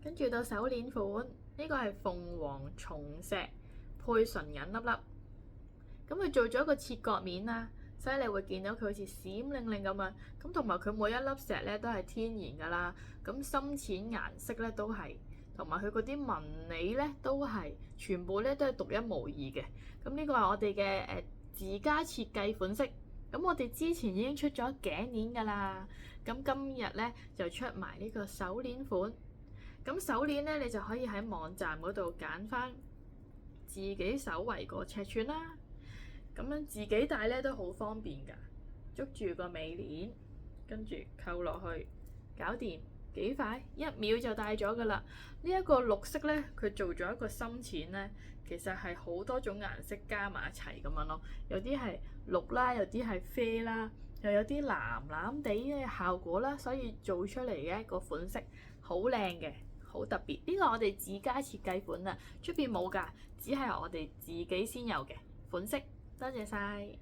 跟住到手鏈款，呢個係鳳凰松石配純銀粒粒。咁佢做咗一個切割面啦，所以你會見到佢好似閃靈靈咁樣。咁同埋佢每一粒石咧都係天然㗎啦。咁深淺顏色咧都係，同埋佢嗰啲紋理咧都係，全部咧都係獨一無二嘅。咁呢個係我哋嘅自家設計款式。咁我哋之前已經出咗頸鏈㗎啦。咁今日咧就出埋呢個手鏈款。咁手鏈咧你就可以喺網站嗰度揀翻自己手圍個尺寸啦。咁樣自己戴咧都好方便㗎，捉住個尾鏈，跟住扣落去，搞掂，幾快，1秒就戴咗㗎啦。呢一個綠色咧，佢做咗一個深淺咧，其實係好多種顏色加埋一齊咁樣咯。有啲係綠啦，有啲係啡啦，又有啲藍藍地嘅效果啦，所以做出嚟嘅一個款式好靚嘅，好特別。呢個我哋自家設計款啊，出邊冇㗎，只係我哋自己先有嘅款式。多謝晒。